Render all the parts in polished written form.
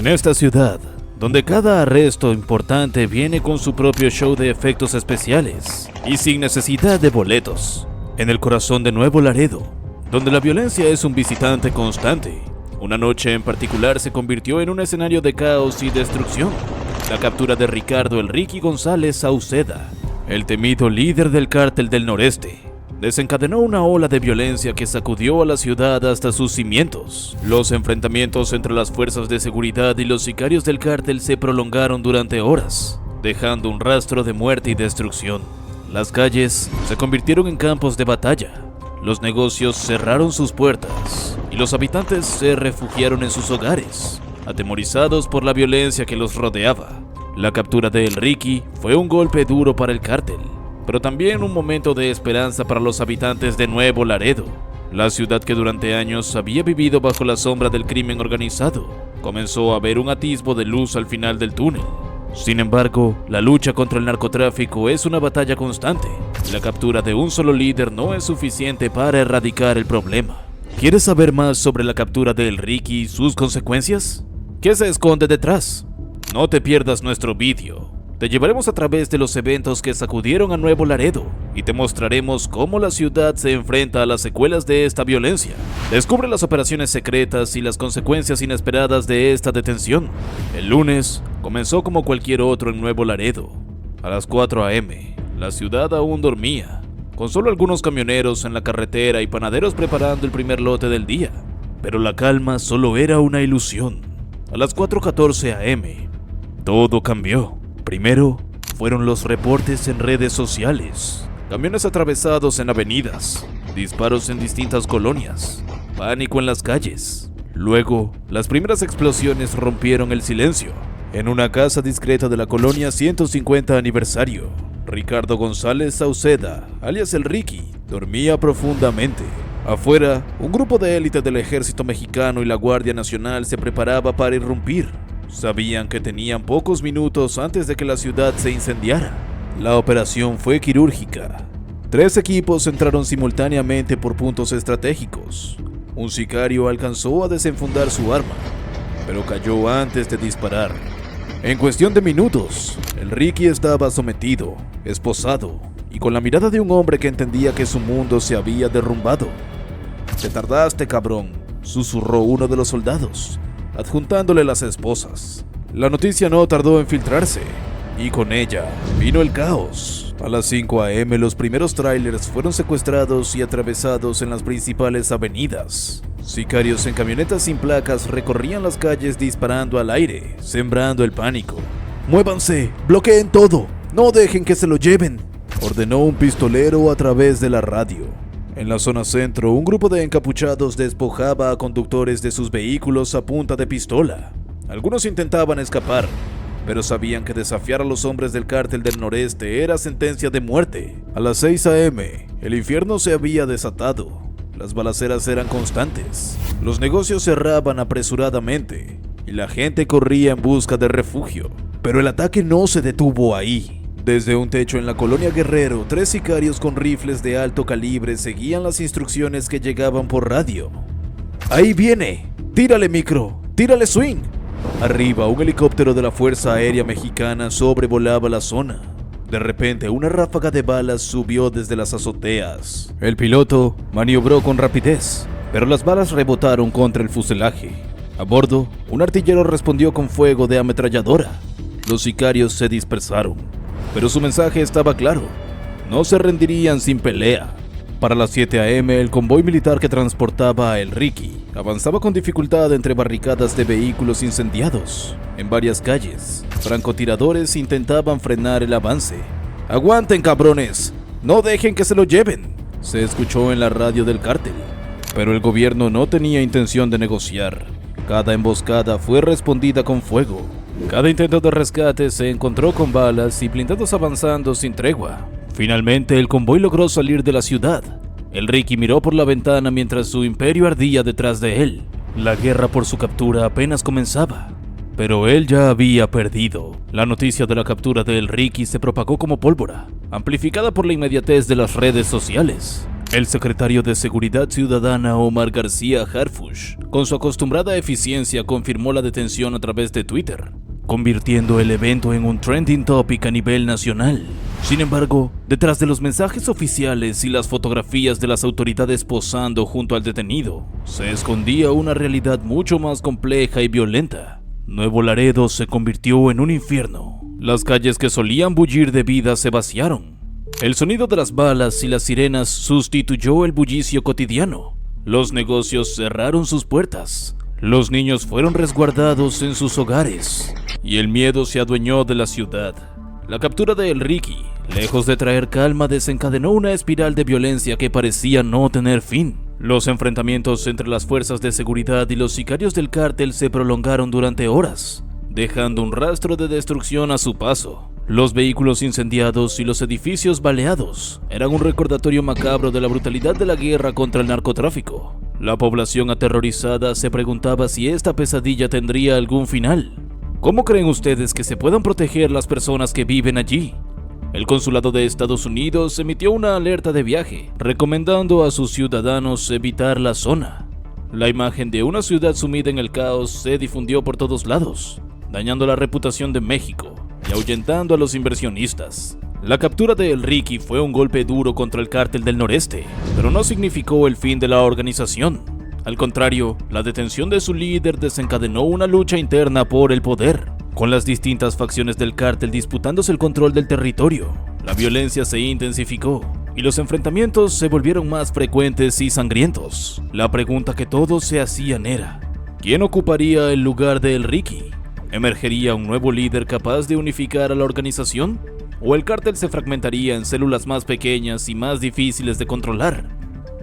En esta ciudad, donde cada arresto importante viene con su propio show de efectos especiales y sin necesidad de boletos. En el corazón de Nuevo Laredo, donde la violencia es un visitante constante, una noche en particular se convirtió en un escenario de caos y destrucción. La captura de Ricardo "El Ricky" González Sauceda, el temido líder del Cártel del Noreste, desencadenó una ola de violencia que sacudió a la ciudad hasta sus cimientos. Los enfrentamientos entre las fuerzas de seguridad y los sicarios del cártel se prolongaron durante horas, dejando un rastro de muerte y destrucción. Las calles se convirtieron en campos de batalla, los negocios cerraron sus puertas y los habitantes se refugiaron en sus hogares, atemorizados por la violencia que los rodeaba. La captura de El Ricky fue un golpe duro para el cártel, pero también un momento de esperanza para los habitantes de Nuevo Laredo. La ciudad que durante años había vivido bajo la sombra del crimen organizado, comenzó a ver un atisbo de luz al final del túnel. Sin embargo, la lucha contra el narcotráfico es una batalla constante. La captura de un solo líder no es suficiente para erradicar el problema. ¿Quieres saber más sobre la captura de El Ricky y sus consecuencias? ¿Qué se esconde detrás? No te pierdas nuestro vídeo. Te llevaremos a través de los eventos que sacudieron a Nuevo Laredo y te mostraremos cómo la ciudad se enfrenta a las secuelas de esta violencia. Descubre las operaciones secretas y las consecuencias inesperadas de esta detención. El lunes comenzó como cualquier otro en Nuevo Laredo. A las 4 a.m., la ciudad aún dormía, con solo algunos camioneros en la carretera y panaderos preparando el primer lote del día. Pero la calma solo era una ilusión. A las 4:14 a.m., todo cambió. Primero, fueron los reportes en redes sociales, camiones atravesados en avenidas, disparos en distintas colonias, pánico en las calles. Luego, las primeras explosiones rompieron el silencio. En una casa discreta de la colonia 150 aniversario, Ricardo González Sauceda, alias El Ricky, dormía profundamente. Afuera, un grupo de élite del ejército mexicano y la Guardia Nacional se preparaba para irrumpir. Sabían que tenían pocos minutos antes de que la ciudad se incendiara. La operación fue quirúrgica. 3 equipos entraron simultáneamente por puntos estratégicos. Un sicario alcanzó a desenfundar su arma, pero cayó antes de disparar. En cuestión de minutos, El Ricky estaba sometido, esposado y con la mirada de un hombre que entendía que su mundo se había derrumbado. «Te tardaste, cabrón», susurró uno de los soldados, adjuntándole las esposas. La noticia no tardó en filtrarse, y con ella vino el caos. A las 5 a.m. los primeros tráilers fueron secuestrados y atravesados en las principales avenidas. Sicarios en camionetas sin placas recorrían las calles disparando al aire, sembrando el pánico. «Muévanse, bloqueen todo, no dejen que se lo lleven», ordenó un pistolero a través de la radio. En la zona centro, un grupo de encapuchados despojaba a conductores de sus vehículos a punta de pistola. Algunos intentaban escapar, pero sabían que desafiar a los hombres del Cártel del Noreste era sentencia de muerte. A las 6 a.m., el infierno se había desatado. Las balaceras eran constantes. Los negocios cerraban apresuradamente y la gente corría en busca de refugio. Pero el ataque no se detuvo ahí. Desde un techo en la colonia Guerrero, 3 sicarios con rifles de alto calibre seguían las instrucciones que llegaban por radio. «Ahí viene, tírale micro, tírale swing». Arriba, un helicóptero de la Fuerza Aérea Mexicana sobrevolaba la zona. De repente, una ráfaga de balas subió desde las azoteas. El piloto maniobró con rapidez, pero las balas rebotaron contra el fuselaje. A bordo, un artillero respondió con fuego de ametralladora. Los sicarios se dispersaron, pero su mensaje estaba claro: no se rendirían sin pelea. Para las 7 a.m., el convoy militar que transportaba a El Ricky avanzaba con dificultad entre barricadas de vehículos incendiados. En varias calles, francotiradores intentaban frenar el avance. «Aguanten, cabrones, no dejen que se lo lleven», se escuchó en la radio del cártel. Pero el gobierno no tenía intención de negociar. Cada emboscada fue respondida con fuego. Cada intento de rescate se encontró con balas y blindados avanzando sin tregua. Finalmente, el convoy logró salir de la ciudad. El Ricky miró por la ventana mientras su imperio ardía detrás de él. La guerra por su captura apenas comenzaba, pero él ya había perdido. La noticia de la captura de El Ricky se propagó como pólvora, amplificada por la inmediatez de las redes sociales. El secretario de Seguridad Ciudadana Omar García Harfuch, con su acostumbrada eficiencia, confirmó la detención a través de Twitter, convirtiendo el evento en un trending topic a nivel nacional. Sin embargo, detrás de los mensajes oficiales y las fotografías de las autoridades posando junto al detenido, se escondía una realidad mucho más compleja y violenta. Nuevo Laredo se convirtió en un infierno. Las calles que solían bullir de vida se vaciaron. El sonido de las balas y las sirenas sustituyó el bullicio cotidiano. Los negocios cerraron sus puertas. Los niños fueron resguardados en sus hogares. Y el miedo se adueñó de la ciudad. La captura de El Ricky, lejos de traer calma, desencadenó una espiral de violencia que parecía no tener fin. Los enfrentamientos entre las fuerzas de seguridad y los sicarios del cártel se prolongaron durante horas, dejando un rastro de destrucción a su paso. Los vehículos incendiados y los edificios baleados eran un recordatorio macabro de la brutalidad de la guerra contra el narcotráfico. La población aterrorizada se preguntaba si esta pesadilla tendría algún final. ¿Cómo creen ustedes que se puedan proteger las personas que viven allí? El Consulado de Estados Unidos emitió una alerta de viaje, recomendando a sus ciudadanos evitar la zona. La imagen de una ciudad sumida en el caos se difundió por todos lados, dañando la reputación de México y ahuyentando a los inversionistas. La captura de El Ricky fue un golpe duro contra el Cártel del Noreste, pero no significó el fin de la organización. Al contrario, la detención de su líder desencadenó una lucha interna por el poder, con las distintas facciones del cártel disputándose el control del territorio. La violencia se intensificó y los enfrentamientos se volvieron más frecuentes y sangrientos. La pregunta que todos se hacían era: ¿quién ocuparía el lugar de El Ricky? ¿Emergería un nuevo líder capaz de unificar a la organización? ¿O el cártel se fragmentaría en células más pequeñas y más difíciles de controlar?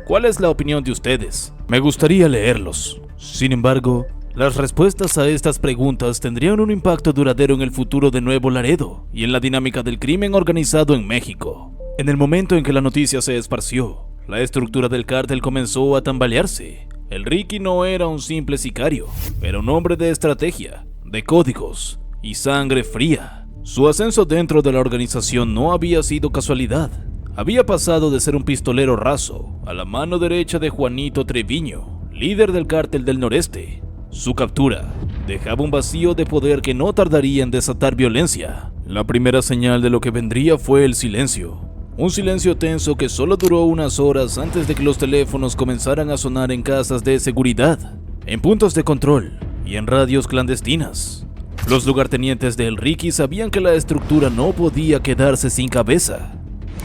¿Cuál es la opinión de ustedes? Me gustaría leerlos. Sin embargo, las respuestas a estas preguntas tendrían un impacto duradero en el futuro de Nuevo Laredo y en la dinámica del crimen organizado en México. En el momento en que la noticia se esparció, la estructura del cártel comenzó a tambalearse. El Ricky no era un simple sicario, era un hombre de estrategia, de códigos y sangre fría. Su ascenso dentro de la organización no había sido casualidad. Había pasado de ser un pistolero raso a la mano derecha de Juanito Treviño, líder del Cártel del Noreste. Su captura dejaba un vacío de poder que no tardaría en desatar violencia. La primera señal de lo que vendría fue el silencio. Un silencio tenso que solo duró unas horas antes de que los teléfonos comenzaran a sonar en casas de seguridad, en puntos de control y en radios clandestinas. Los lugartenientes de El Ricky sabían que la estructura no podía quedarse sin cabeza.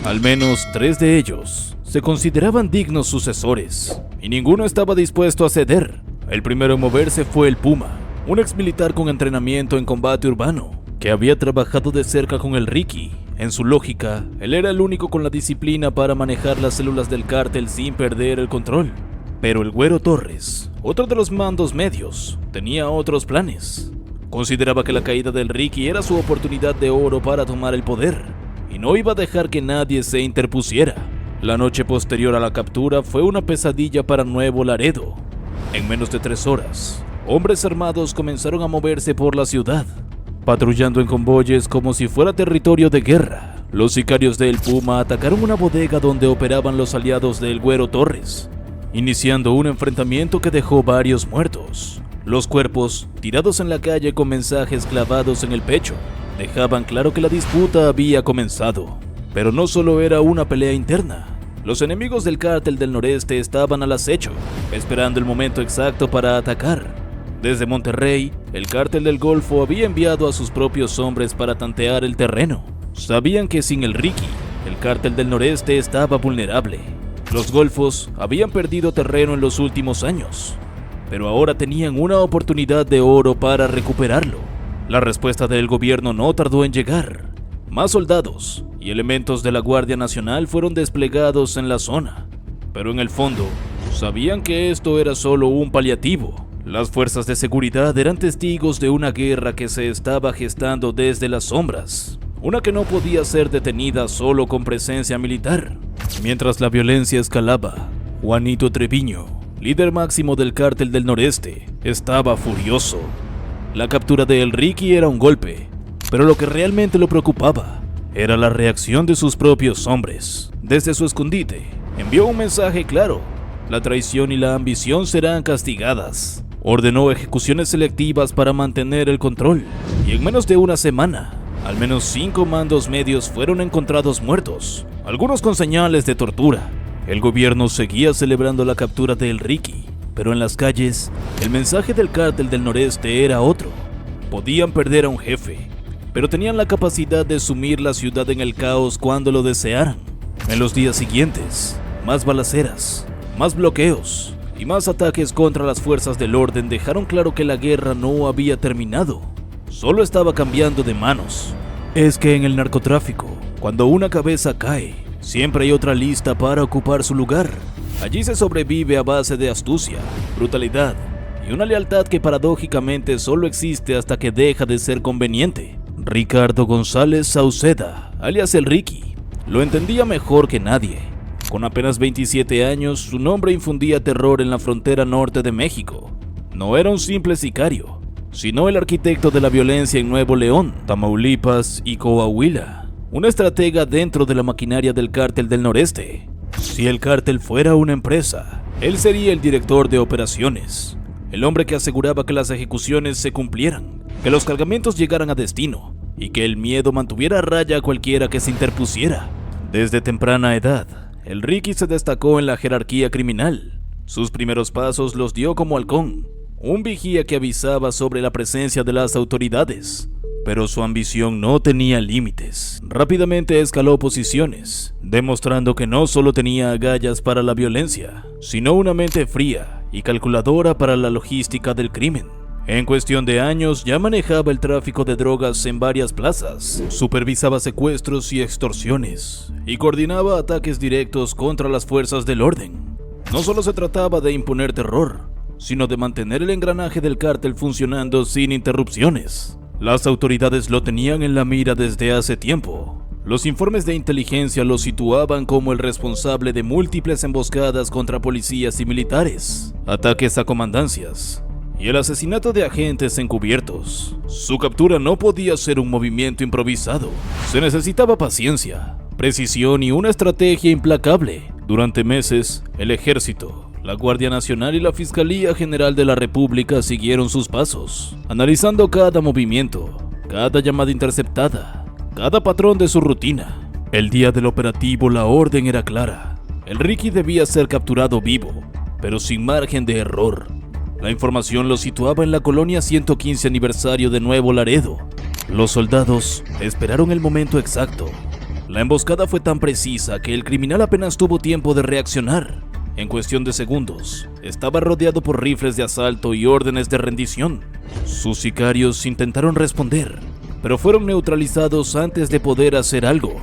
Al menos 3 de ellos se consideraban dignos sucesores, y ninguno estaba dispuesto a ceder. El primero en moverse fue el Puma, un exmilitar con entrenamiento en combate urbano, que había trabajado de cerca con El Ricky. En su lógica, él era el único con la disciplina para manejar las células del cártel sin perder el control. Pero el Güero Torres, otro de los mandos medios, tenía otros planes. Consideraba que la caída del Ricky era su oportunidad de oro para tomar el poder, y no iba a dejar que nadie se interpusiera. La noche posterior a la captura fue una pesadilla para Nuevo Laredo. En menos de 3 horas, hombres armados comenzaron a moverse por la ciudad, patrullando en convoyes como si fuera territorio de guerra. Los sicarios de El Puma atacaron una bodega donde operaban los aliados del Güero Torres, iniciando un enfrentamiento que dejó varios muertos. Los cuerpos, tirados en la calle con mensajes clavados en el pecho, dejaban claro que la disputa había comenzado. Pero no solo era una pelea interna. Los enemigos del Cártel del Noreste estaban al acecho, esperando el momento exacto para atacar. Desde Monterrey, el Cártel del Golfo había enviado a sus propios hombres para tantear el terreno. Sabían que sin el Ricky, el Cártel del Noreste estaba vulnerable. Los Golfos habían perdido terreno en los últimos años, pero ahora tenían una oportunidad de oro para recuperarlo. La respuesta del gobierno no tardó en llegar. Más soldados y elementos de la Guardia Nacional fueron desplegados en la zona, pero en el fondo sabían que esto era solo un paliativo. Las fuerzas de seguridad eran testigos de una guerra que se estaba gestando desde las sombras, una que no podía ser detenida solo con presencia militar. Mientras la violencia escalaba, Juanito Treviño, líder máximo del Cártel del Noreste, estaba furioso. La captura de El Ricky era un golpe, pero lo que realmente lo preocupaba era la reacción de sus propios hombres. Desde su escondite, envió un mensaje claro: la traición y la ambición serán castigadas. Ordenó ejecuciones selectivas para mantener el control, y en menos de una semana, al menos 5 mandos medios fueron encontrados muertos, algunos con señales de tortura. El gobierno seguía celebrando la captura de El Ricky, pero en las calles, el mensaje del cártel del noreste era otro. Podían perder a un jefe, pero tenían la capacidad de sumir la ciudad en el caos cuando lo desearan. En los días siguientes, más balaceras, más bloqueos y más ataques contra las fuerzas del orden dejaron claro que la guerra no había terminado, solo estaba cambiando de manos. Es que en el narcotráfico, cuando una cabeza cae, siempre hay otra lista para ocupar su lugar. Allí se sobrevive a base de astucia, brutalidad y una lealtad que paradójicamente solo existe hasta que deja de ser conveniente. Ricardo González Sauceda, alias El Ricky, lo entendía mejor que nadie. Con apenas 27 años, su nombre infundía terror en la frontera norte de México. No era un simple sicario, sino el arquitecto de la violencia en Nuevo León, Tamaulipas y Coahuila. Un estratega dentro de la maquinaria del cártel del noreste. Si el cártel fuera una empresa, él sería el director de operaciones. El hombre que aseguraba que las ejecuciones se cumplieran, que los cargamentos llegaran a destino y que el miedo mantuviera a raya a cualquiera que se interpusiera. Desde temprana edad, El Ricky se destacó en la jerarquía criminal. Sus primeros pasos los dio como halcón, un vigía que avisaba sobre la presencia de las autoridades. Pero su ambición no tenía límites. Rápidamente escaló posiciones, demostrando que no solo tenía agallas para la violencia, sino una mente fría y calculadora para la logística del crimen. En cuestión de años ya manejaba el tráfico de drogas en varias plazas, supervisaba secuestros y extorsiones, y coordinaba ataques directos contra las fuerzas del orden. No solo se trataba de imponer terror, sino de mantener el engranaje del cártel funcionando sin interrupciones. Las autoridades lo tenían en la mira desde hace tiempo. Los informes de inteligencia lo situaban como el responsable de múltiples emboscadas contra policías y militares, ataques a comandancias y el asesinato de agentes encubiertos. Su captura no podía ser un movimiento improvisado. Se necesitaba paciencia, precisión y una estrategia implacable. Durante meses, el ejército, la Guardia Nacional y la Fiscalía General de la República siguieron sus pasos, analizando cada movimiento, cada llamada interceptada, cada patrón de su rutina. El día del operativo la orden era clara. El Ricky debía ser capturado vivo, pero sin margen de error. La información lo situaba en la colonia 115 aniversario de Nuevo Laredo. Los soldados esperaron el momento exacto. La emboscada fue tan precisa que el criminal apenas tuvo tiempo de reaccionar. En cuestión de segundos, estaba rodeado por rifles de asalto y órdenes de rendición. Sus sicarios intentaron responder, pero fueron neutralizados antes de poder hacer algo.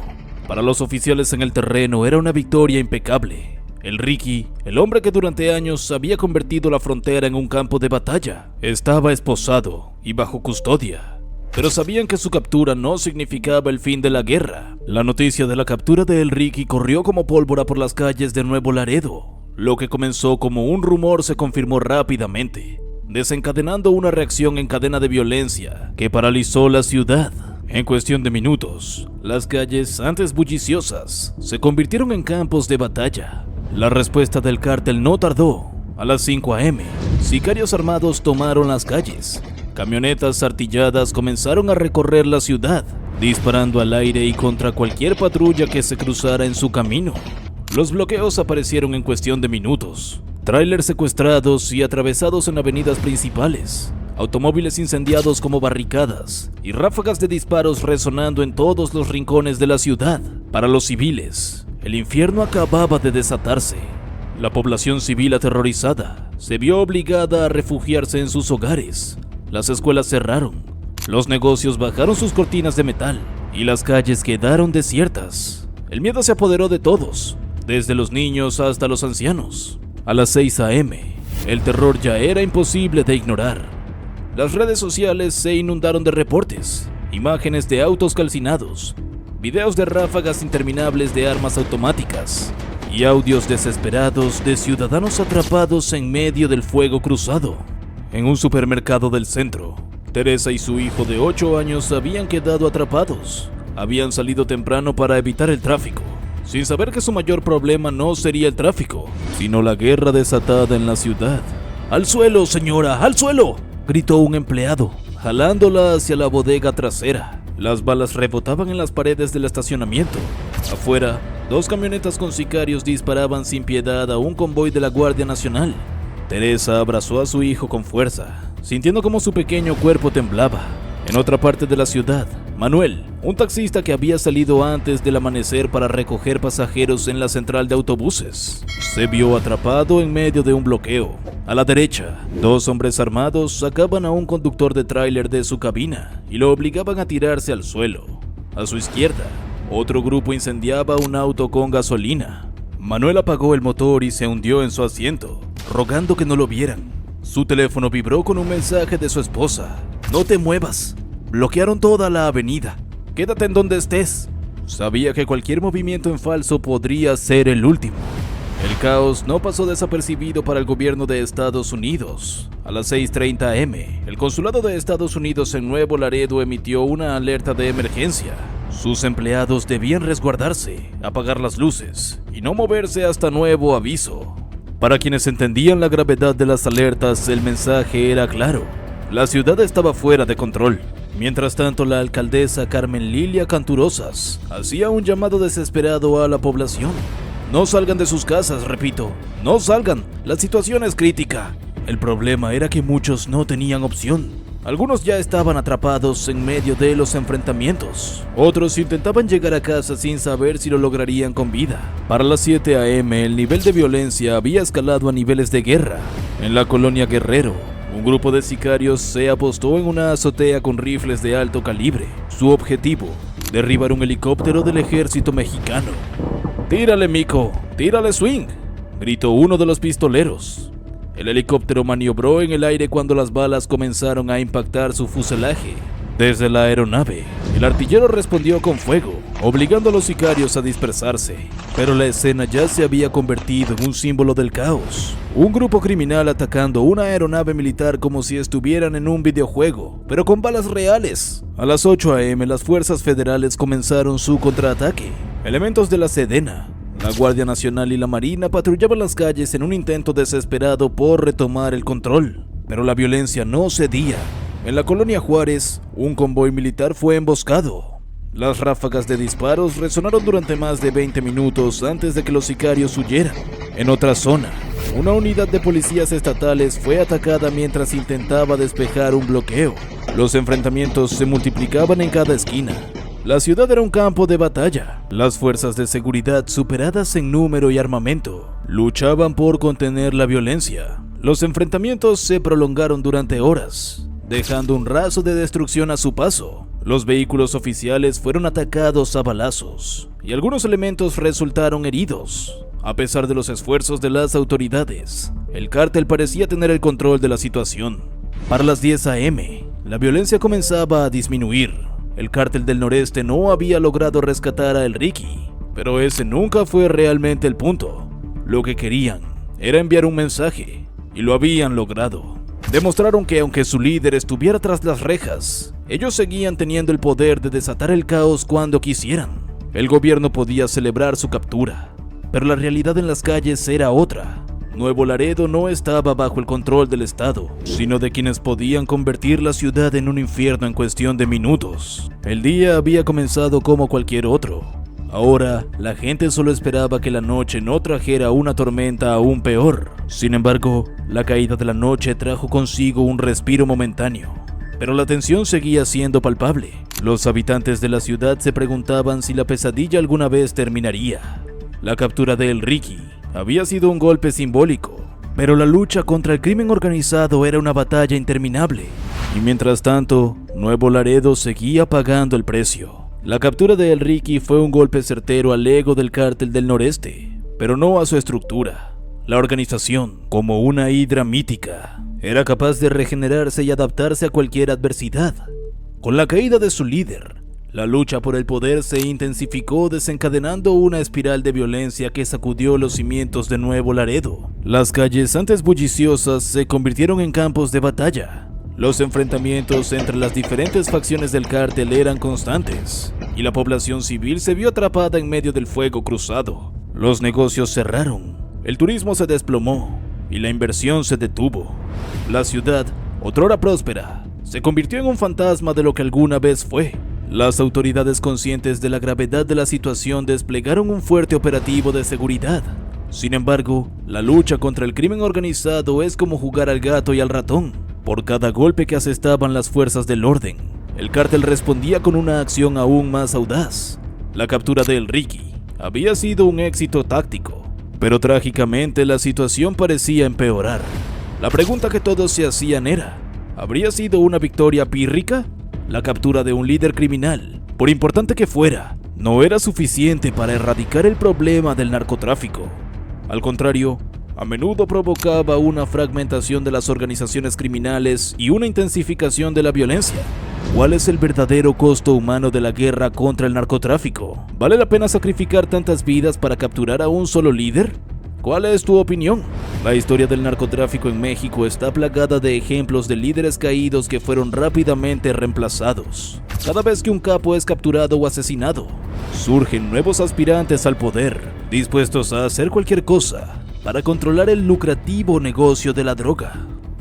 Para los oficiales en el terreno era una victoria impecable. El Ricky, el hombre que durante años había convertido la frontera en un campo de batalla, estaba esposado y bajo custodia. Pero sabían que su captura no significaba el fin de la guerra. La noticia de la captura de El Ricky corrió como pólvora por las calles de Nuevo Laredo. Lo que comenzó como un rumor se confirmó rápidamente, desencadenando una reacción en cadena de violencia que paralizó la ciudad. En cuestión de minutos, las calles, antes bulliciosas, se convirtieron en campos de batalla. La respuesta del cártel no tardó. A las 5 a.m., sicarios armados tomaron las calles. Camionetas artilladas comenzaron a recorrer la ciudad, disparando al aire y contra cualquier patrulla que se cruzara en su camino. Los bloqueos aparecieron en cuestión de minutos. Tráilers secuestrados y atravesados en avenidas principales, automóviles incendiados como barricadas y ráfagas de disparos resonando en todos los rincones de la ciudad. Para los civiles, el infierno acababa de desatarse. La población civil aterrorizada se vio obligada a refugiarse en sus hogares. Las escuelas cerraron, los negocios bajaron sus cortinas de metal y las calles quedaron desiertas. El miedo se apoderó de todos, desde los niños hasta los ancianos. A las 6 a.m., el terror ya era imposible de ignorar. Las redes sociales se inundaron de reportes, imágenes de autos calcinados, videos de ráfagas interminables de armas automáticas y audios desesperados de ciudadanos atrapados en medio del fuego cruzado. En un supermercado del centro, Teresa y su hijo de 8 años habían quedado atrapados. Habían salido temprano para evitar el tráfico. sin saber que su mayor problema no sería el tráfico, sino la guerra desatada en la ciudad. ¡Al suelo, señora! ¡Al suelo!, gritó un empleado, jalándola hacia la bodega trasera. Las balas rebotaban en las paredes del estacionamiento. Afuera, 2 camionetas con sicarios disparaban sin piedad a un convoy de la Guardia Nacional. Teresa abrazó a su hijo con fuerza, sintiendo como su pequeño cuerpo temblaba. En otra parte de la ciudad, Manuel, un taxista que había salido antes del amanecer para recoger pasajeros en la central de autobuses, se vio atrapado en medio de un bloqueo. A la derecha, 2 hombres armados sacaban a un conductor de tráiler de su cabina y lo obligaban a tirarse al suelo. A su izquierda, otro grupo incendiaba un auto con gasolina. Manuel apagó el motor y se hundió en su asiento, rogando que no lo vieran. Su teléfono vibró con un mensaje de su esposa. «No te muevas. Bloquearon toda la avenida. Quédate en donde estés». Sabía que cualquier movimiento en falso podría ser el último. El caos no pasó desapercibido para el gobierno de Estados Unidos. A las 6:30 am, el consulado de Estados Unidos en Nuevo Laredo emitió una alerta de emergencia. Sus empleados debían resguardarse, apagar las luces y no moverse hasta nuevo aviso. Para quienes entendían la gravedad de las alertas, el mensaje era claro. La ciudad estaba fuera de control. Mientras tanto, la alcaldesa Carmen Lilia Canturosas hacía un llamado desesperado a la población. No salgan de sus casas, repito, no salgan, la situación es crítica. El problema era que muchos no tenían opción. Algunos ya estaban atrapados en medio de los enfrentamientos. Otros intentaban llegar a casa sin saber si lo lograrían con vida. Para las 7 am, el nivel de violencia había escalado a niveles de guerra. En la colonia Guerrero, un grupo de sicarios se apostó en una azotea con rifles de alto calibre. Su objetivo, derribar un helicóptero del ejército mexicano. «¡Tírale, mico! ¡Tírale, swing!», gritó uno de los pistoleros. El helicóptero maniobró en el aire cuando las balas comenzaron a impactar su fuselaje. Desde la aeronave, el artillero respondió con fuego, obligando a los sicarios a dispersarse. Pero la escena ya se había convertido en un símbolo del caos. Un grupo criminal atacando una aeronave militar como si estuvieran en un videojuego, pero con balas reales. A las 8 am, las fuerzas federales comenzaron su contraataque. Elementos de la Sedena, la Guardia Nacional y la Marina patrullaban las calles en un intento desesperado por retomar el control, pero la violencia no cedía. En la colonia Juárez, un convoy militar fue emboscado. Las ráfagas de disparos resonaron durante más de 20 minutos antes de que los sicarios huyeran. En otra zona, una unidad de policías estatales fue atacada mientras intentaba despejar un bloqueo. Los enfrentamientos se multiplicaban en cada esquina. La ciudad era un campo de batalla. Las fuerzas de seguridad, superadas en número y armamento, luchaban por contener la violencia. Los enfrentamientos se prolongaron durante horas, dejando un rastro de destrucción a su paso. Los vehículos oficiales fueron atacados a balazos, y algunos elementos resultaron heridos. A pesar de los esfuerzos de las autoridades, el cártel parecía tener el control de la situación. Para las 10 am, la violencia comenzaba a disminuir. El cártel del noreste no había logrado rescatar a El Ricky, pero ese nunca fue realmente el punto. Lo que querían era enviar un mensaje, y lo habían logrado. Demostraron que aunque su líder estuviera tras las rejas, ellos seguían teniendo el poder de desatar el caos cuando quisieran. El gobierno podía celebrar su captura, pero la realidad en las calles era otra. Nuevo Laredo no estaba bajo el control del Estado, sino de quienes podían convertir la ciudad en un infierno en cuestión de minutos. El día había comenzado como cualquier otro. Ahora, la gente solo esperaba que la noche no trajera una tormenta aún peor. Sin embargo, la caída de la noche trajo consigo un respiro momentáneo. Pero la tensión seguía siendo palpable. Los habitantes de la ciudad se preguntaban si la pesadilla alguna vez terminaría. La captura de El Ricky había sido un golpe simbólico, pero la lucha contra el crimen organizado era una batalla interminable. Y mientras tanto, Nuevo Laredo seguía pagando el precio. La captura de El Ricky fue un golpe certero al ego del cártel del noreste, pero no a su estructura. La organización, como una hidra mítica, era capaz de regenerarse y adaptarse a cualquier adversidad. Con la caída de su líder, la lucha por el poder se intensificó, desencadenando una espiral de violencia que sacudió los cimientos de Nuevo Laredo. Las calles antes bulliciosas se convirtieron en campos de batalla. Los enfrentamientos entre las diferentes facciones del cártel eran constantes. y la población civil se vio atrapada en medio del fuego cruzado. Los negocios cerraron, el turismo se desplomó y la inversión se detuvo. La ciudad, otrora próspera, se convirtió en un fantasma de lo que alguna vez fue. Las autoridades, conscientes de la gravedad de la situación, desplegaron un fuerte operativo de seguridad. Sin embargo, la lucha contra el crimen organizado es como jugar al gato y al ratón. Por cada golpe que asestaban las fuerzas del orden, el cártel respondía con una acción aún más audaz. La captura de El Ricky había sido un éxito táctico, pero trágicamente la situación parecía empeorar. La pregunta que todos se hacían era: ¿habría sido una victoria pírrica? La captura de un líder criminal, por importante que fuera, no era suficiente para erradicar el problema del narcotráfico. Al contrario, a menudo provocaba una fragmentación de las organizaciones criminales y una intensificación de la violencia. ¿Cuál es el verdadero costo humano de la guerra contra el narcotráfico? ¿Vale la pena sacrificar tantas vidas para capturar a un solo líder? ¿Cuál es tu opinión? La historia del narcotráfico en México está plagada de ejemplos de líderes caídos que fueron rápidamente reemplazados. Cada vez que un capo es capturado o asesinado, surgen nuevos aspirantes al poder, dispuestos a hacer cualquier cosa para controlar el lucrativo negocio de la droga.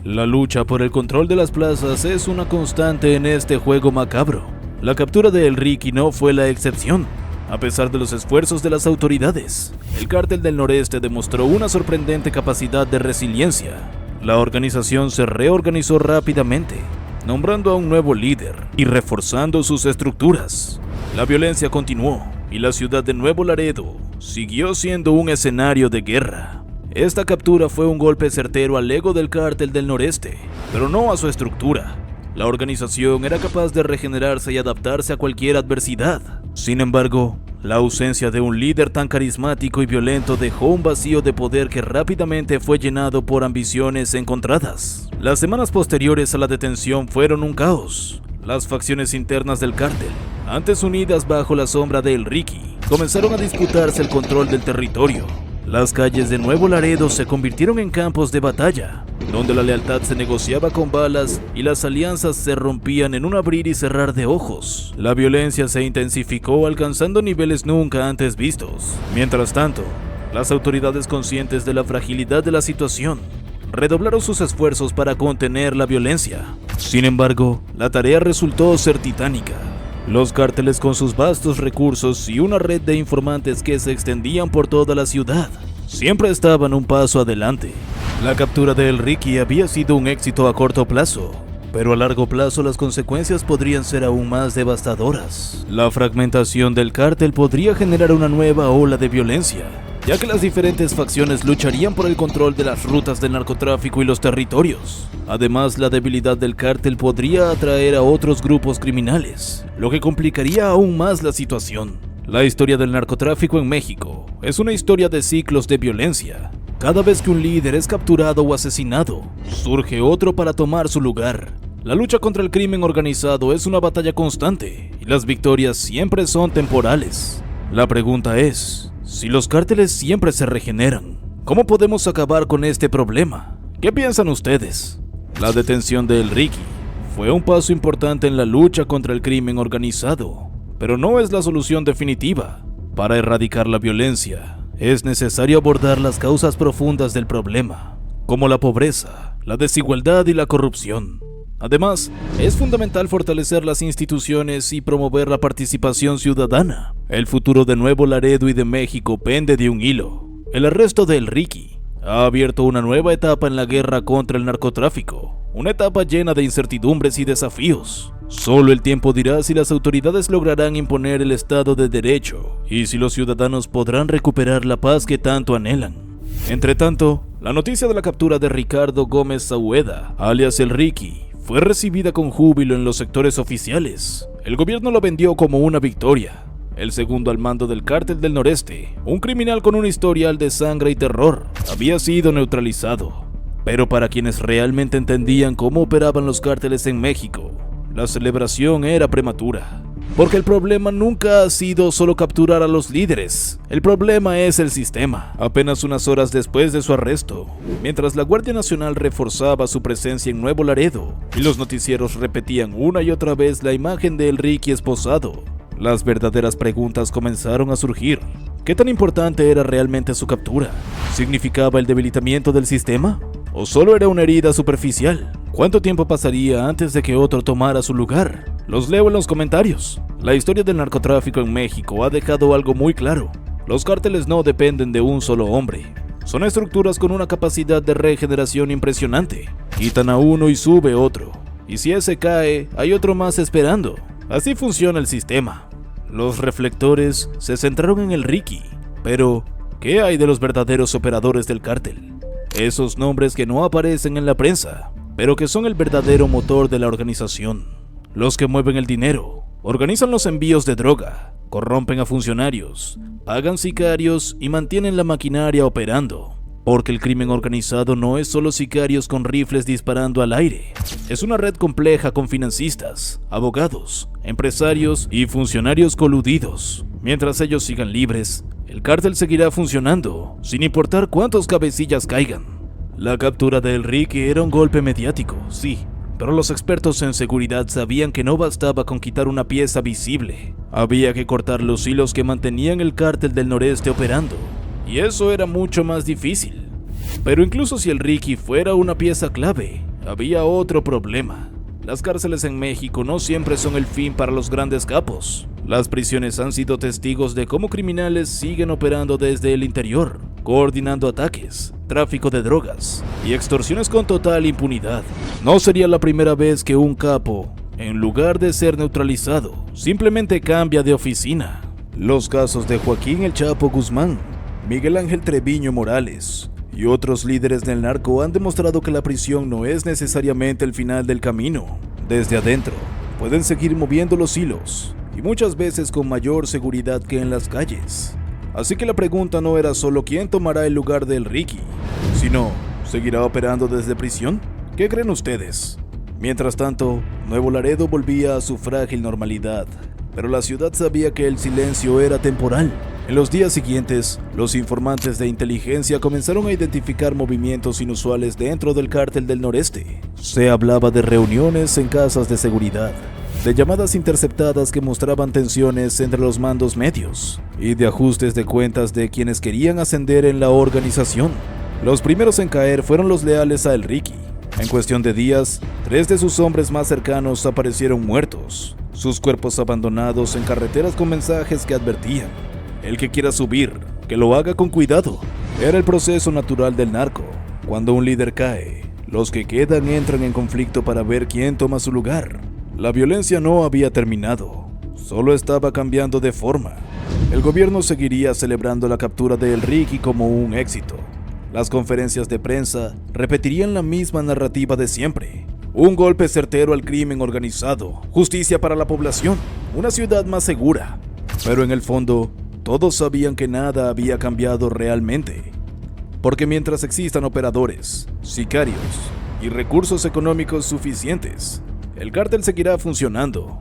La lucha por el control de las plazas es una constante en este juego macabro. La captura de El Ricky no fue la excepción. A pesar de los esfuerzos de las autoridades, el Cártel del Noreste demostró una sorprendente capacidad de resiliencia. La organización se reorganizó rápidamente, nombrando a un nuevo líder y reforzando sus estructuras. La violencia continuó y la ciudad de Nuevo Laredo siguió siendo un escenario de guerra. Esta captura fue un golpe certero al ego del Cártel del Noreste, pero no a su estructura. La organización era capaz de regenerarse y adaptarse a cualquier adversidad. Sin embargo, la ausencia de un líder tan carismático y violento dejó un vacío de poder que rápidamente fue llenado por ambiciones encontradas. Las semanas posteriores a la detención fueron un caos. Las facciones internas del cártel, antes unidas bajo la sombra de El Ricky, comenzaron a disputarse el control del territorio. Las calles de Nuevo Laredo se convirtieron en campos de batalla, donde la lealtad se negociaba con balas y las alianzas se rompían en un abrir y cerrar de ojos. La violencia se intensificó, alcanzando niveles nunca antes vistos. Mientras tanto, las autoridades, conscientes de la fragilidad de la situación, redoblaron sus esfuerzos para contener la violencia. Sin embargo, la tarea resultó ser titánica. Los cárteles, con sus vastos recursos y una red de informantes que se extendían por toda la ciudad, siempre estaban un paso adelante. La captura de El Ricky había sido un éxito a corto plazo, pero a largo plazo las consecuencias podrían ser aún más devastadoras. La fragmentación del cártel podría generar una nueva ola de violencia, ya que las diferentes facciones lucharían por el control de las rutas del narcotráfico y los territorios. Además, la debilidad del cártel podría atraer a otros grupos criminales, lo que complicaría aún más la situación. La historia del narcotráfico en México es una historia de ciclos de violencia. Cada vez que un líder es capturado o asesinado, surge otro para tomar su lugar. La lucha contra el crimen organizado es una batalla constante y las victorias siempre son temporales. La pregunta es: si los cárteles siempre se regeneran, ¿cómo podemos acabar con este problema? ¿Qué piensan ustedes? La detención de El Ricky fue un paso importante en la lucha contra el crimen organizado, pero no es la solución definitiva. Para erradicar la violencia, es necesario abordar las causas profundas del problema, como la pobreza, la desigualdad y la corrupción. Además, es fundamental fortalecer las instituciones y promover la participación ciudadana. El futuro de Nuevo Laredo y de México pende de un hilo. El arresto de El Ricky ha abierto una nueva etapa en la guerra contra el narcotráfico, una etapa llena de incertidumbres y desafíos. Solo el tiempo dirá si las autoridades lograrán imponer el Estado de Derecho y si los ciudadanos podrán recuperar la paz que tanto anhelan. Entretanto, la noticia de la captura de Ricardo Gómez Saueda, alias El Ricky, fue recibida con júbilo en los sectores oficiales. El gobierno lo vendió como una victoria. El segundo al mando del Cártel del Noreste, un criminal con un historial de sangre y terror, había sido neutralizado. Pero para quienes realmente entendían cómo operaban los cárteles en México, la celebración era prematura. Porque el problema nunca ha sido solo capturar a los líderes. El problema es el sistema. Apenas unas horas después de su arresto, mientras la Guardia Nacional reforzaba su presencia en Nuevo Laredo y los noticieros repetían una y otra vez la imagen de El Ricky esposado, Las verdaderas preguntas comenzaron a surgir. ¿Qué tan importante era realmente su captura? ¿Significaba el debilitamiento del sistema? ¿O solo era una herida superficial? ¿Cuánto tiempo pasaría antes de que otro tomara su lugar? Los leo en los comentarios. La historia del narcotráfico en México ha dejado algo muy claro. Los cárteles no dependen de un solo hombre. Son estructuras con una capacidad de regeneración impresionante. Quitan a uno y sube otro. Y si ese cae, hay otro más esperando. Así funciona el sistema. Los reflectores se centraron en el Ricky. Pero, ¿qué hay de los verdaderos operadores del cártel? Esos nombres que no aparecen en la prensa, pero que son el verdadero motor de la organización. Los que mueven el dinero, organizan los envíos de droga, corrompen a funcionarios, pagan sicarios y mantienen la maquinaria operando. Porque el crimen organizado no es solo sicarios con rifles disparando al aire. Es una red compleja con financistas, abogados, empresarios y funcionarios coludidos. Mientras ellos sigan libres, el cártel seguirá funcionando, sin importar cuántos cabecillas caigan. La captura de Enrique era un golpe mediático, sí, pero los expertos en seguridad sabían que no bastaba con quitar una pieza visible. Había que cortar los hilos que mantenían el cártel del noreste operando. Y eso era mucho más difícil. Pero incluso si el Ricky fuera una pieza clave, había otro problema. Las cárceles en México no siempre son el fin para los grandes capos. Las prisiones han sido testigos de cómo criminales siguen operando desde el interior, coordinando ataques, tráfico de drogas y extorsiones con total impunidad. No sería la primera vez que un capo, en lugar de ser neutralizado, simplemente cambia de oficina. Los casos de Joaquín El Chapo Guzmán, Miguel Ángel Treviño Morales y otros líderes del narco han demostrado que la prisión no es necesariamente el final del camino. Desde adentro, pueden seguir moviendo los hilos, y muchas veces con mayor seguridad que en las calles. Así que la pregunta no era solo quién tomará el lugar del Ricky, sino, ¿seguirá operando desde prisión? ¿Qué creen ustedes? Mientras tanto, Nuevo Laredo volvía a su frágil normalidad, pero la ciudad sabía que el silencio era temporal. En los días siguientes, los informantes de inteligencia comenzaron a identificar movimientos inusuales dentro del cártel del noreste. Se hablaba de reuniones en casas de seguridad, de llamadas interceptadas que mostraban tensiones entre los mandos medios, y de ajustes de cuentas de quienes querían ascender en la organización. Los primeros en caer fueron los leales a El Ricky. En cuestión de días, 3 de sus hombres más cercanos aparecieron muertos, sus cuerpos abandonados en carreteras con mensajes que advertían: el que quiera subir, que lo haga con cuidado. Era el proceso natural del narco. Cuando un líder cae, los que quedan entran en conflicto para ver quién toma su lugar. La violencia no había terminado, solo estaba cambiando de forma. El gobierno seguiría celebrando la captura de El Ricky como un éxito. Las conferencias de prensa repetirían la misma narrativa de siempre: un golpe certero al crimen organizado, justicia para la población, una ciudad más segura. Pero en el fondo, todos sabían que nada había cambiado realmente. Porque mientras existan operadores, sicarios y recursos económicos suficientes, el cártel seguirá funcionando.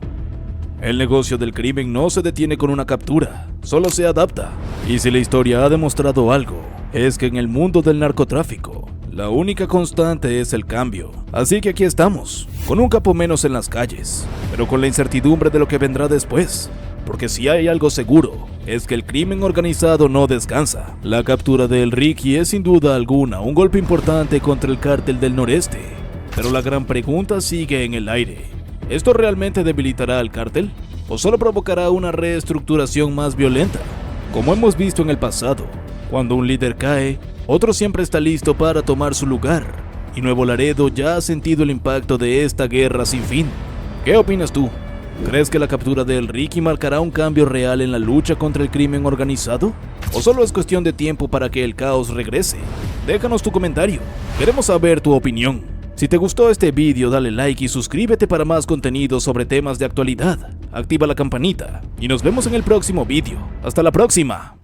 El negocio del crimen no se detiene con una captura, solo se adapta. Y si la historia ha demostrado algo, es que en el mundo del narcotráfico, la única constante es el cambio. Así que aquí estamos, con un capo menos en las calles, pero con la incertidumbre de lo que vendrá después. Porque si hay algo seguro, es que el crimen organizado no descansa. La captura de El Ricky es sin duda alguna un golpe importante contra el cártel del noreste. Pero la gran pregunta sigue en el aire. ¿Esto realmente debilitará al cártel? ¿O solo provocará una reestructuración más violenta? Como hemos visto en el pasado, cuando un líder cae, otro siempre está listo para tomar su lugar. Y Nuevo Laredo ya ha sentido el impacto de esta guerra sin fin. ¿Qué opinas tú? ¿Crees que la captura de El Ricky marcará un cambio real en la lucha contra el crimen organizado? ¿O solo es cuestión de tiempo para que el caos regrese? Déjanos tu comentario, queremos saber tu opinión. Si te gustó este vídeo, dale like y suscríbete para más contenido sobre temas de actualidad. Activa la campanita y nos vemos en el próximo vídeo. ¡Hasta la próxima!